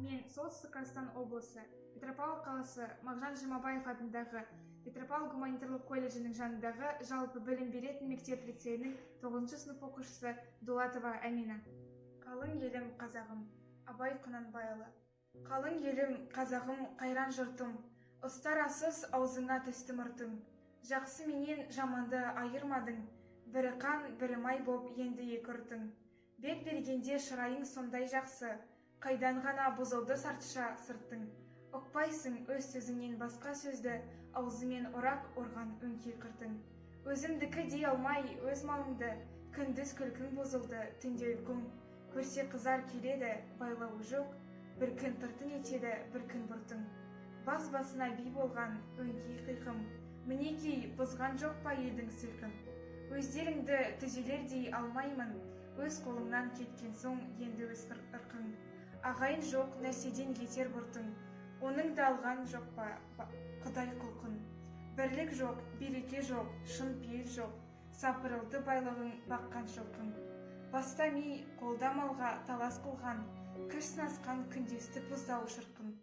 Мен Солтүстік Қазақстан облысы, Петропавл қаласы Мағжан Жұмабаев атындағы Петропавл гуманитарлық колледжінің жанындағы жалпы білім беретін мектеп-лицейінің 9 сынып оқушысы Дулатова Әмина. Қалың елім қазағым, Абай Құнанбайұлы. Қалың елім қазағым, қайран жұртым, ұстар асыз аузыңа түсті мұртың. Жақсы менен жаманды айырмадың, бірі қан, бірі май боп енді екі ұртың. Бет бергенде шырайың сондай жақсы, қайдан ғана бұзылды сартша сырттың. Ұқпайсың өз сөзіңнен басқа сөзді, аузымен орақ орған өңкей қыртың. Өзімдікі дей алмай өз малыңды, күндіз күлкің бұзылды, түнде ұйқың. Көрсе қызар келеді, байлауы жоқ, бір күн тыртың етеді, бір күн бұртың. Бас-басына би болған өңкей қиқым, мінекей бұзған жоқ па елдің сылқын. Өздеріңді түзелердей алмаймын, өз қолыңнан кеткен соң енді өз ырқың. Ағайын жоқ нәрседен кетер бұртың, оның да алған жоқ па құдай құлқын. Бірлік жоқ, береке жоқ, шын пейіл жоқ, сапырылды байлығың баққан жылқың. Баста ми, қолда малға талас қылған, күш сынасқан күндестік бұздау шырқын.